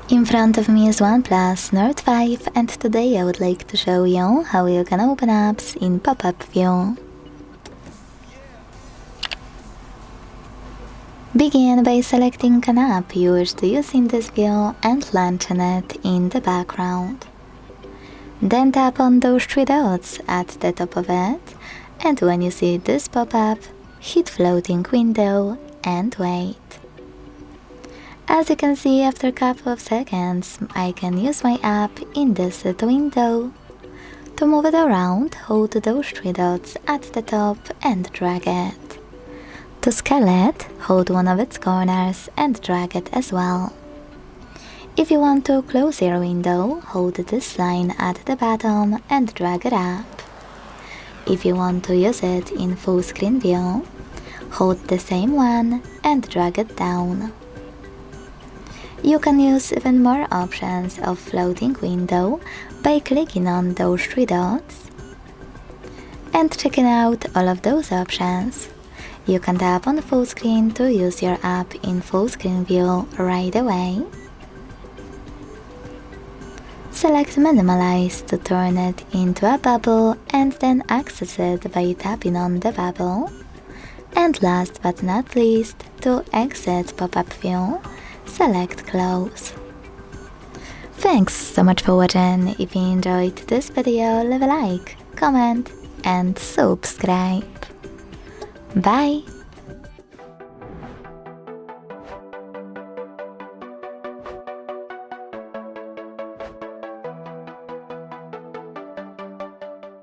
In front of me is OnePlus Nord 5 and today I would like to show you how you can open apps in pop-up view. Begin by selecting an app you wish to use in this view and launching it in the background. Then tap on those three dots at the top of it, and when you see this pop-up, hit floating window and wait. As you can see, after a couple of seconds, I can use my app in this window. To move it around, hold those three dots at the top and drag it. To scale it, hold one of its corners and drag it as well. If you want to close your window, hold this line at the bottom and drag it up. If you want to use it in full screen view, hold the same one and drag it down. You can use even more options of floating window by clicking on those three dots and checking out all of those options. You can tap on full screen to use your app in full screen view right away. Select minimalize to turn it into a bubble and then access it by tapping on the bubble. And last but not least, to exit pop-up view, select close. Thanks so much for watching. If you enjoyed this video, leave a like, comment and subscribe. Bye!